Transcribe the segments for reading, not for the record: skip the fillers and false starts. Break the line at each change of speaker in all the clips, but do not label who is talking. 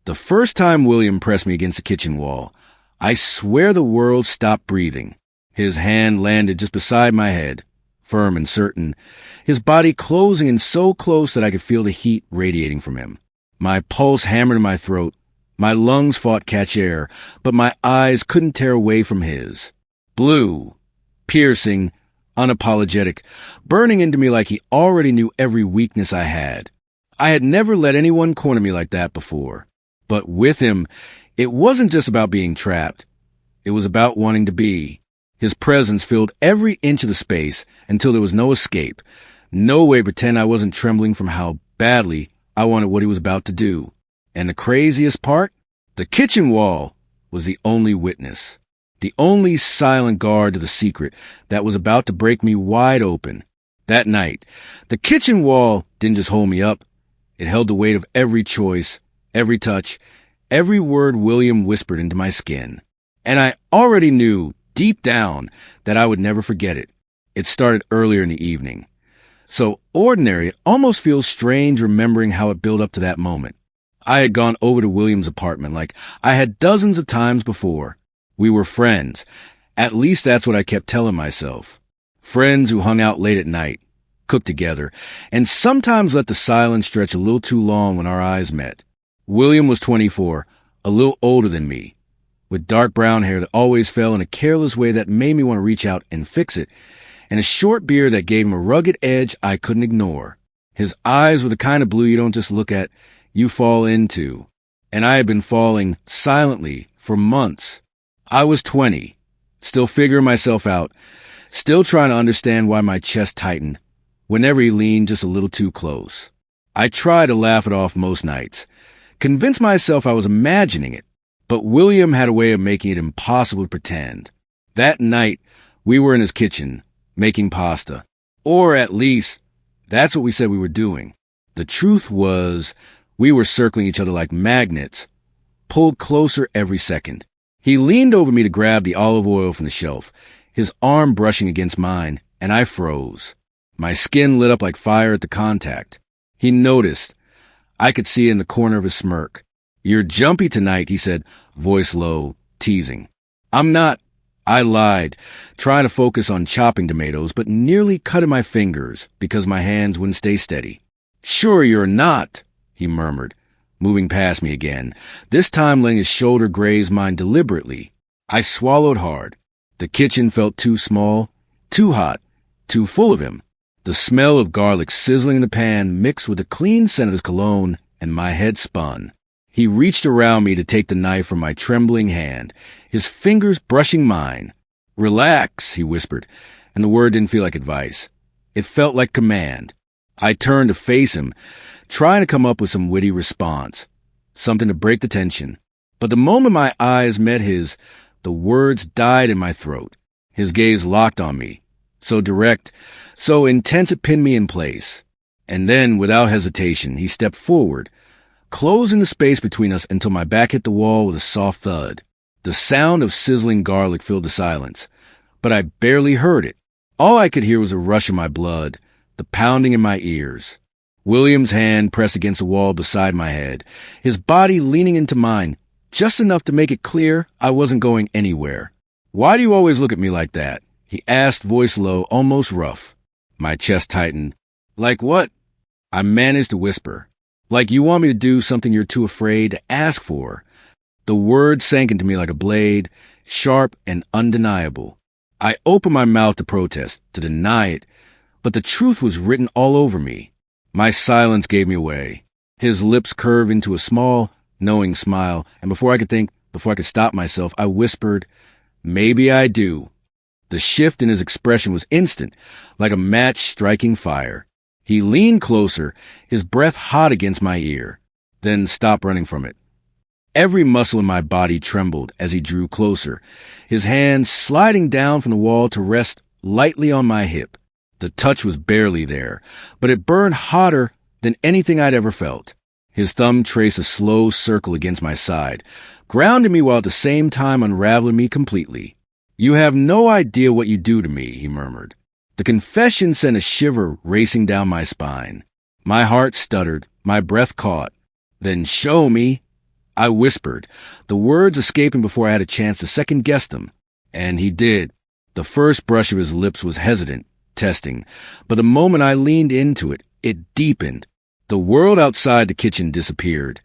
The first time William pressed me against the kitchen wall, I swear the world stopped breathing. His hand landed just beside my head, firm and certain, his body closing in so close that I could feel the heat radiating from him. My pulse hammered in my throat. My lungs fought catch air, but my eyes couldn't tear away from his. Blue, piercing, unapologetic, burning into me like he already knew every weakness I had. I had never let anyone corner me like that before. But with him, it wasn't just about being trapped. It was about wanting to be. His presence filled every inch of the space until there was no escape, no way to pretend I wasn't trembling from how badly I wanted what he was about to do. And the craziest part? The kitchen wall was the only witness, the only silent guard to the secret that was about to break me wide open. That night, the kitchen wall didn't just hold me up. It held the weight of every choice, every touch, every word William whispered into my skin. And I already knew, deep down, that I would never forget it. It started earlier in the evening. So ordinary, it almost feels strange remembering how it built up to that moment. I had gone over to William's apartment like I had dozens of times before. We were friends. At least that's what I kept telling myself. Friends who hung out late at night, cooked together, and sometimes let the silence stretch a little too long when our eyes met. William was 24, a little older than me, with dark brown hair that always fell in a careless way that made me want to reach out and fix it, and a short beard that gave him a rugged edge I couldn't ignore. His eyes were the kind of blue you don't just look at, you fall into. And I had been falling silently for months. I was 20, still figuring myself out, still trying to understand why my chest tightened whenever he leaned just a little too close. I tried to laugh it off most nights, convinced myself I was imagining it, but William had a way of making it impossible to pretend. That night, we were in his kitchen, making pasta. Or at least, that's what we said we were doing. The truth was, we were circling each other like magnets, pulled closer every second. He leaned over me to grab the olive oil from the shelf, his arm brushing against mine, and I froze. My skin lit up like fire at the contact. He noticed. I could see it in the corner of his smirk. "You're jumpy tonight," he said, voice low, teasing. "I'm not." I lied, trying to focus on chopping tomatoes, but nearly cutting my fingers because my hands wouldn't stay steady. "Sure you're not," he murmured, moving past me again, this time letting his shoulder graze mine deliberately. I swallowed hard. The kitchen felt too small, too hot, too full of him. The smell of garlic sizzling in the pan mixed with the clean scent of his cologne, and my head spun. He reached around me to take the knife from my trembling hand, his fingers brushing mine. "Relax," he whispered, and the word didn't feel like advice. It felt like command. I turned to face him, trying to come up with some witty response, something to break the tension. But the moment my eyes met his, the words died in my throat. His gaze locked on me, so direct, so intense it pinned me in place. And then, without hesitation, he stepped forward, closing the space between us until my back hit the wall with a soft thud. The sound of sizzling garlic filled the silence, but I barely heard it. All I could hear was a rush of my blood, the pounding in my ears. William's hand pressed against the wall beside my head, his body leaning into mine, just enough to make it clear I wasn't going anywhere. "Why do you always look at me like that?" he asked, voice low, almost rough. My chest tightened. "Like what?" I managed to whisper. "Like you want me to do something you're too afraid to ask for." The word sank into me like a blade, sharp and undeniable. I opened my mouth to protest, to deny it, but the truth was written all over me. My silence gave me away. His lips curved into a small, knowing smile, and before I could stop myself, I whispered, "Maybe I do." The shift in his expression was instant, like a match striking fire. He leaned closer, his breath hot against my ear, then stopped running from it. Every muscle in my body trembled as he drew closer, his hand sliding down from the wall to rest lightly on my hip. The touch was barely there, but it burned hotter than anything I'd ever felt. His thumb traced a slow circle against my side, grounding me while at the same time unraveling me completely. "You have no idea what you do to me," he murmured. The confession sent a shiver racing down my spine. My heart stuttered, my breath caught. "Then show me." I whispered, the words escaping before I had a chance to second-guess them. And he did. The first brush of his lips was hesitant, testing, but the moment I leaned into it, it deepened. The world outside the kitchen disappeared.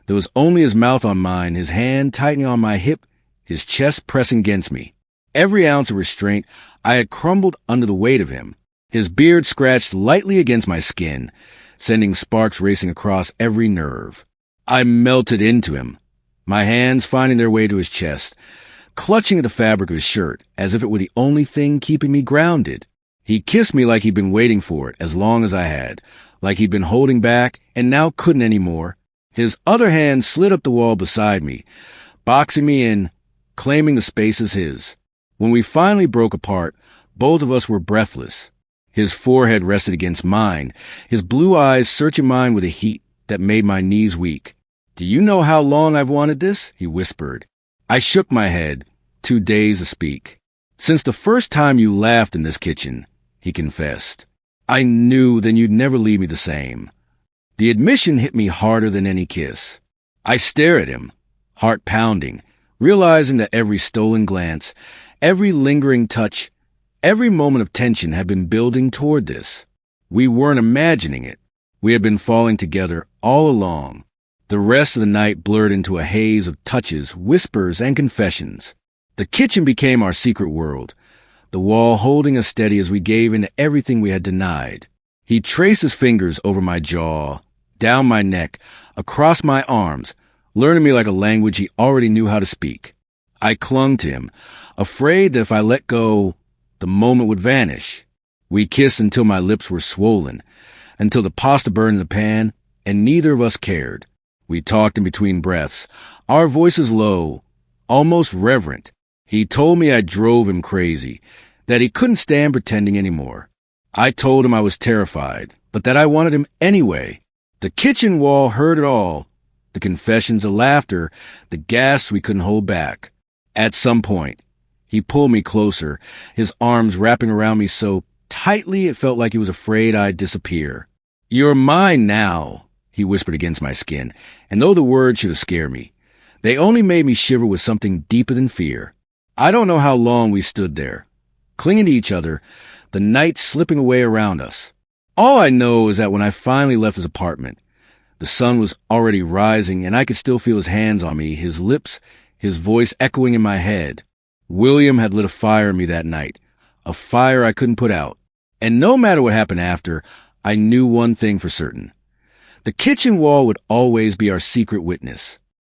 There was only his mouth on mine, his hand tightening on my hip, his chest pressing against me. Every ounce of restraint, I had crumbled under the weight of him. His beard scratched lightly against my skin, sending sparks racing across every nerve. I melted into him, my hands finding their way to his chest, clutching at the fabric of his shirt as if it were the only thing keeping me grounded. He kissed me like he'd been waiting for it as long as I had, like he'd been holding back and now couldn't anymore. His other hand slid up the wall beside me, boxing me in, claiming the space as his. When we finally broke apart, both of us were breathless. His forehead rested against mine, his blue eyes searching mine with a heat that made my knees weak. "Do you know how long I've wanted this?" he whispered. I shook my head, too dazed to speak. "Since the first time you laughed in this kitchen," he confessed. "I knew then you'd never leave me the same." The admission hit me harder than any kiss. I stared at him, heart pounding, realizing that every stolen glance, every lingering touch, every moment of tension had been building toward this. We weren't imagining it. We had been falling together all along. The rest of the night blurred into a haze of touches, whispers, and confessions. The kitchen became our secret world, the wall holding us steady as we gave in to everything we had denied. He traced his fingers over my jaw, down my neck, across my arms, learning me like a language he already knew how to speak. I clung to him, afraid that if I let go, the moment would vanish. We kissed until my lips were swollen, until the pasta burned in the pan, and neither of us cared. We talked in between breaths, our voices low, almost reverent. He told me I drove him crazy, that he couldn't stand pretending anymore. I told him I was terrified, but that I wanted him anyway. The kitchen wall heard it all, the confessions, the laughter, the gasps we couldn't hold back. At some point, he pulled me closer, his arms wrapping around me so tightly it felt like he was afraid I'd disappear. "You're mine now," he whispered against my skin, and though the words should have scared me, they only made me shiver with something deeper than fear. I don't know how long we stood there, clinging to each other, the night slipping away around us. All I know is that when I finally left his apartment, the sun was already rising and I could still feel his hands on me, his lips, his voice echoing in my head. William had lit a fire in me that night, a fire I couldn't put out. And no matter what happened after, I knew one thing for certain. The kitchen wall would always be our secret witness.